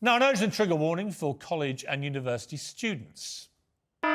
Now, an urgent trigger warning for college and university students. As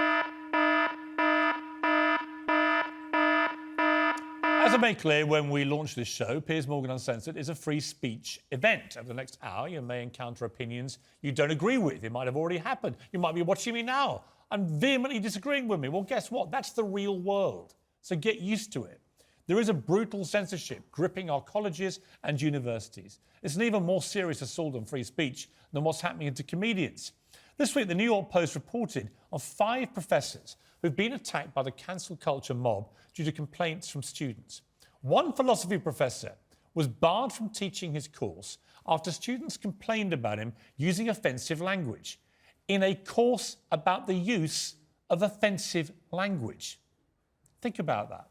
I made clear when we launched this show, Piers Morgan Uncensored is a free speech event. Over the next hour, you may encounter opinions you don't agree with. It might have already happened. You might be watching me now and vehemently disagreeing with me. Well, guess what? That's the real world. So get used to it. There is a brutal censorship gripping our colleges and universities. It's an even more serious assault on free speech than what's happening to comedians. This week, the New York Post reported on 5 professors who've been attacked by the cancel culture mob due to complaints from students. One philosophy professor was barred from teaching his course after students complained about him using offensive language in a course about the use of offensive language. Think about that.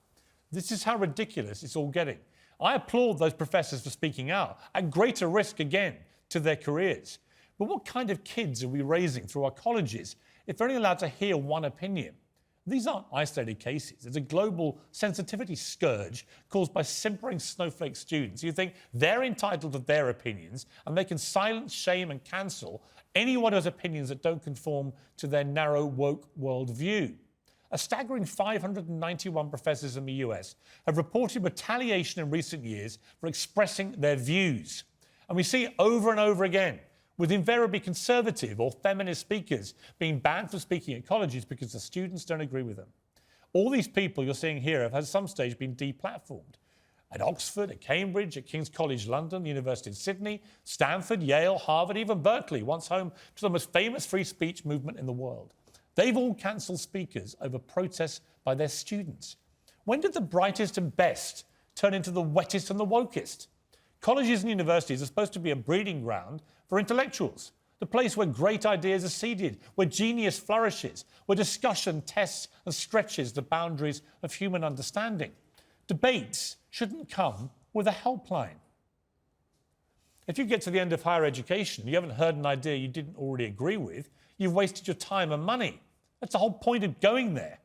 This is how ridiculous it's all getting. I applaud those professors for speaking out, at greater risk again to their careers. But what kind of kids are we raising through our colleges if they're only allowed to hear one opinion? These aren't isolated cases. It's a global sensitivity scourge caused by simpering snowflake students who think they're entitled to their opinions and they can silence, shame and cancel anyone who has opinions that don't conform to their narrow woke worldview. A staggering 591 professors in the US have reported retaliation in recent years for expressing their views. And we see it over and over again, with invariably conservative or feminist speakers being banned from speaking at colleges because the students don't agree with them. All these people you're seeing here have at some stage been deplatformed. At Oxford, at Cambridge, at King's College London, the University of Sydney, Stanford, Yale, Harvard, even Berkeley, once home to the most famous free speech movement in the world. They've all cancelled speakers over protests by their students. When did the brightest and best turn into the wettest and the wokest? Colleges and universities are supposed to be a breeding ground for intellectuals, the place where great ideas are seeded, where genius flourishes, where discussion tests and stretches the boundaries of human understanding. Debates shouldn't come with a helpline. If you get to the end of higher education and you haven't heard an idea you didn't already agree with, you've wasted your time and money. That's the whole point of going there.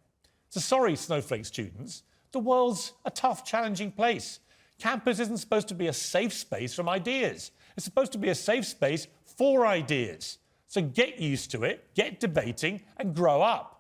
So sorry, snowflake students. The world's a tough, challenging place. Campus isn't supposed to be a safe space from ideas. It's supposed to be a safe space for ideas. So get used to it, get debating, and grow up.